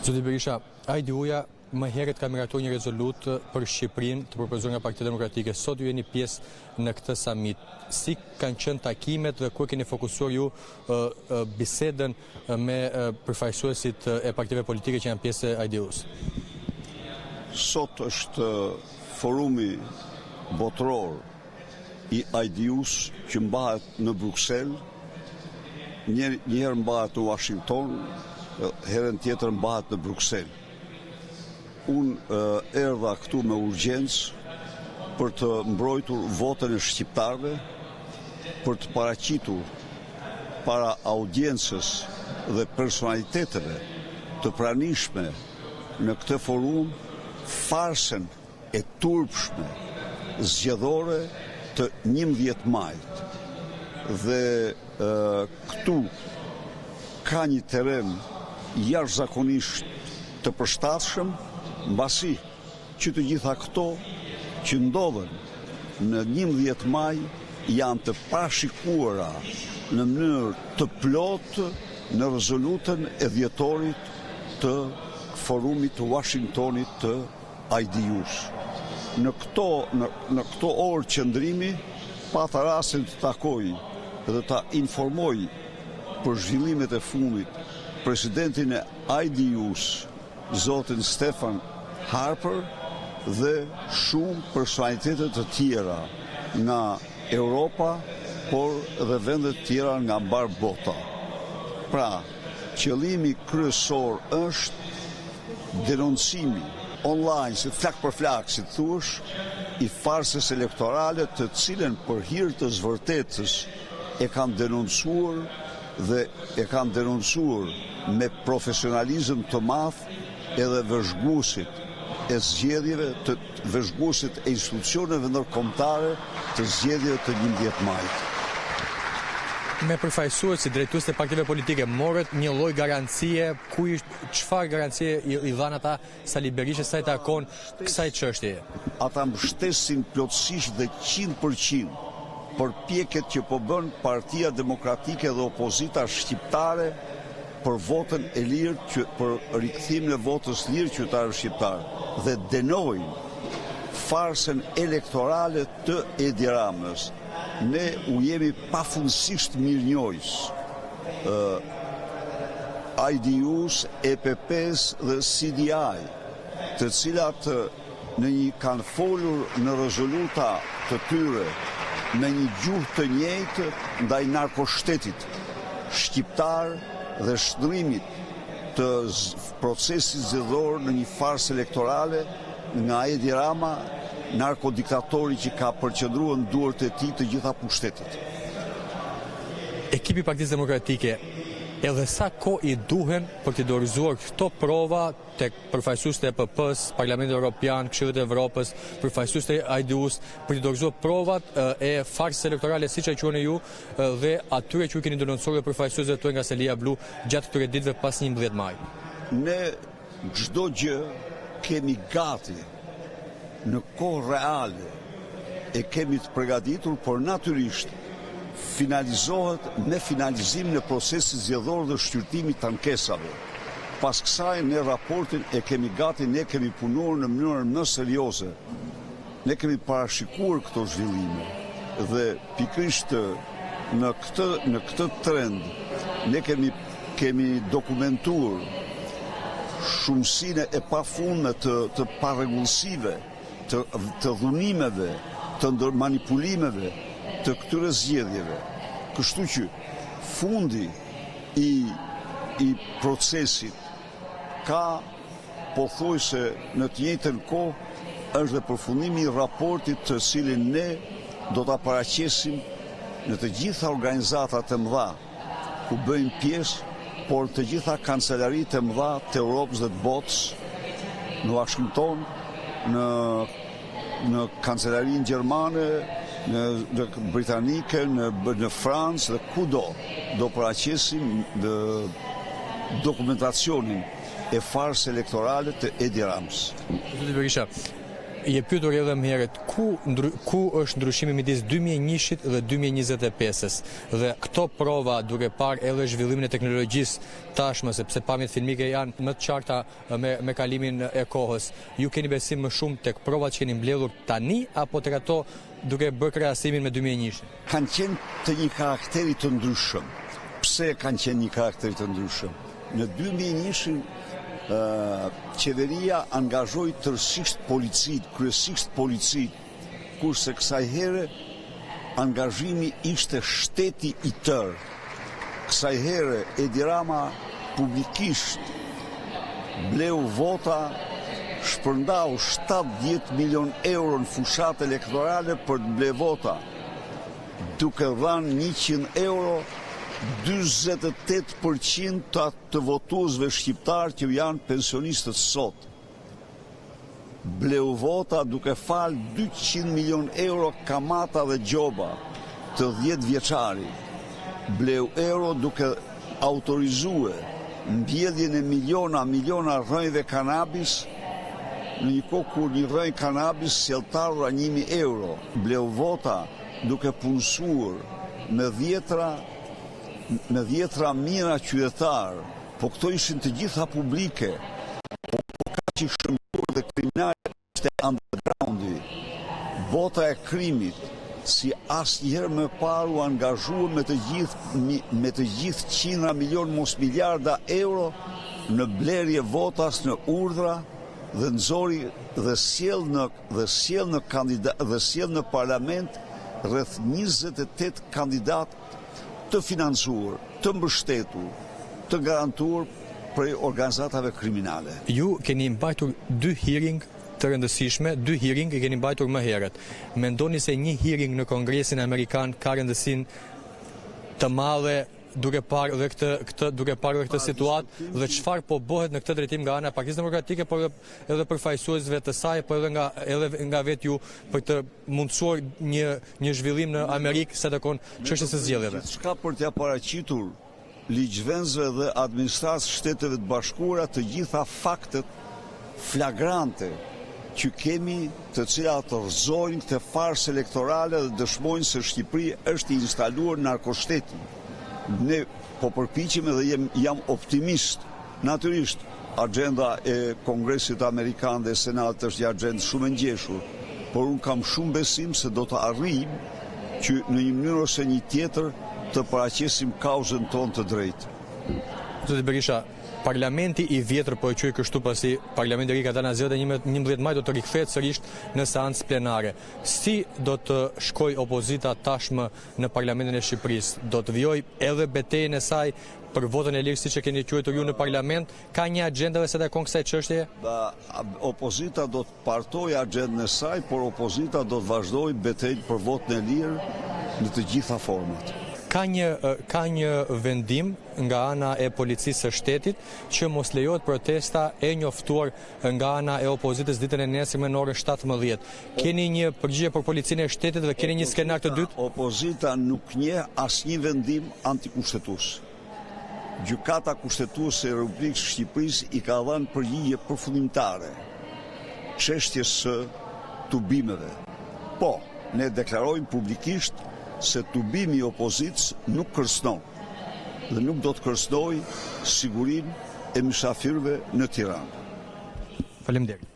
Zoti Berisha, AIDU-ja më herët ka miratuar një rezolut për Shqipërinë të propozuar nga Partia Demokratike. Sot ju jeni pjesë në këtë summit. Si kanë qenë takimet dhe kur keni fokusuar ju bisedën me përfaqësuesit e partive politike që janë pjesë e AIDU-s? Sot është forumi botëror i AIDU-s që mbahet në Bruxelles, njëherë mbahet në Washington, herën tjetër mbahet në Bruxelles. Unë erdha këtu me urgjencë për të mbrojtur votën e shqiptarëve, për të paraqitur para audiencës dhe personaliteteve të pranishme në këtë forum farsën e turpshme zgjedhore të 11 majit. Dhe këtu ka një teren jashtëzakonisht të përshtatshëm, mbasi që të gjitha këto që ndodhen në 11 maj janë të parashikuara në mënyrë të plotë në rezolutën e dhjetorit të forumit të Washingtonit të AIDU-s. Në këto orë qëndrimi pata rastin të takoj dhe ta informoj për zhvillimet e fundit presidentin e AIDU-s, zotin Stefan Harper, dhe shumë personalitetet të tjera nga Europa, por dhe vendet tjera nga mbar bota. Pra, qëllimi kryesor është denoncimi online, si flak për flak, si thuash, i farsës elektorale të cilën për hir të zvërtetës e kanë denoncuar dhe e kanë denoncuar me profesionalizëm të madh edhe vëzhguesit e zgjedhjeve, të vëzhguesit e institucioneve ndërkombëtare të zgjedhjeve të 11 majit. Me përfaqësues si drejtues të partive politike morët një lloj garancie, çfarë garancie i dhanë ata Sali Berishës sa i takon kësaj çështjeje? Ata mbështesin plotësisht dhe 100% përpjekjet që po bën Partia Demokratike dhe opozita shqiptare për votën e lirë, për rikthimin e votës lirë qytetarëve shqiptarë, dhe denojnë farsën elektorale të Edi Ramës. Ne u jemi pafundësisht mirënjohës AIDU-s, EPP-s dhe CDI, të cilat kanë folur në rezoluta të tyre me një gjuhë të njëjtë ndaj narkoshtetit shqiptar dhe shndrimit të procesit zgjedhor në një farsë elektorale nga Edi Rama, narkodiktatori që ka përqendruar në duart e tij të gjitha pushtetet. Ekipi i Partisë Demokratike edhe sa kohë i duhen për të dorëzuar këto prova tek përfaqësuesit e EPP-s, Parlamentit Evropian, Këshillit të Evropës, përfaqësuesit e AIDU-s, për të dorëzuar provat e farsës elektorale siç e quheni ju dhe atyre që keni denoncuar përfaqësuesve tuaj nga Selia Blu gjatë këtyre ditëve pas 11 maj? Ne çdo gjë kemi gati në kohë reale, e kemi të përgatitur, por natyrisht finalizohet me finalizimin e procesit zgjedhor dhe shqyrtimit të ankesave. Pas kësaj ne raportin e kemi gati, ne kemi punuar në mënyrën më serioze. Ne kemi parashikuar këto zhvillime dhe pikërisht në këtë trend ne kemi dokumentuar shumësinë e pafundme të parregullsive, të dhunimeve, të manipulimeve të këtyre zgjedhjeve. Kështu që fundi i procesit ka pothuajse në të njëjtën kohë është dhe përfundimi i raportit të cilin ne do ta paraqesim në të gjitha organizatat e mëdha ku bëjmë pjesë, por të gjitha kancelaritë e mëdha të Europës dhe të botës, në Washington, në kancelarinë gjermane, në britanike, në Francë dhe kudo do paraqesim dokumentacionin e farsë elektorale të Edi Ramës. Zoti Berisha, Je pyetur edhe më herët ku është ndryshimi midis 2001-shit dhe 2025-s dhe këto prova duke parë edhe zhvillimin e teknologjisë tashmë, sepse pamjet filmike janë më të qarta me kalimin e kohës. Ju keni besim më shumë tek provat që keni mbledhur tani apo tek ato duke bërë krahasimin me 2001-shin? Kanë qenë të një karakteri të ndryshëm. Pse kanë qenë një karakteri të ndryshëm? Në 2001-shin qeveria angazhoi tërësisht policit, kryesisht policit, kurse kësaj here angazhimi ishte shteti i tërë. Kësaj here Edi Rama publikisht bleu vota, shpërndau 70 milion euro në fushat elektorale për të ble vota, duke dhënë 100 euro 48% të votuesve shqiptar që janë pensionistët sot. Bleu vota duke falë 200 milion euro kamata dhe gjoba të 10 vjeçari. Bleu euro duke autorizue mbjedhjen e miliona rrënjve kanabis në një kohë kur një rrënjë kanabis sjelltar 1.000 euro. Bleu vota duke punësuar me dhjetra mira qytetar, po këto ishin të gjitha publike, po ka që shëmbuar dhe kriminale ishte undergroundi. Bota e krimit, si asnjëherë më parë u angazhua me të gjithë qindra milion mos miliarda euro në blerje votas në urdhra dhe nxori dhe sjell në parlament rreth 28 kandidat të financuar, të mbështetur, të garantuar prej organizatave kriminale. Ju keni mbajtur 2 hearing të rëndësishme, 2 hearing i keni mbajtur më herët. Mendoni se një hearing në Kongresin Amerikan ka rëndësinë të madhe duke parë dhe këtë situatë dhe çfarë po bëhet në këtë drejtim nga ana e Partisë Demokratike, por edhe përfaqësuesve të saj, por edhe nga vetë ju për të mundësuar një zhvillim në Amerikë sa takon çështjes së zgjedhjeve. Çka për t'ia paraqitur ligjvënësve dhe administratës Shteteve të Bashkuara të gjitha faktet flagrante që kemi, të cilat rrëzojnë këtë farsë elektorale dhe dëshmojnë se Shqipëria është i instaluar narkoshteti. Ne po përpiqemi dhe jam optimist. Natyrisht, agenda e Kongresit Amerikan dhe Senatit është një agendë shumë e ngjeshur, por unë kam shumë besim se do të arrijmë që në një mënyrë ose një tjetër të paraqesim kauzën tonë të drejtë. Zoti Berisha, Parlamenti i vjetër, po e quaj kështu pasi Parlamenti i ri ka dhënë zgjedhje 11 maj do të rikthehet sërish në seancë plenare. Si do të shkojë opozita tashmë në Parlamentin e Shqipërisë? Do të vijojë edhe betejën e saj për votën e lirë siç e keni quajtur ju në parlament? Ka një agjendë dhe se takon kësaj çështje? Opozita do të partojë agjendën e saj, por opozita do të vazhdojë betejën për votën e lirë në të gjitha format. Ka një vendim nga ana e policisë së shtetit që mos lejohet protesta e njoftuar nga ana e opozitës ditën e nesërme në orën 17. Keni një përgjigje për policinë e shtetit dhe keni një skenar të dytë? Opozita nuk njeh asnjë vendim antikushtetues. Gjykata kushtetuese e Republikës së Shqipërisë i ka dhënë përgjigje përfundimtare çështjes së tubimeve. Po, ne deklarojmë publikisht se tubimi i opozitës nuk kërcënon dhe nuk do të kërcënojë sigurinë e mysafirëve në Tiranë. Faleminderit.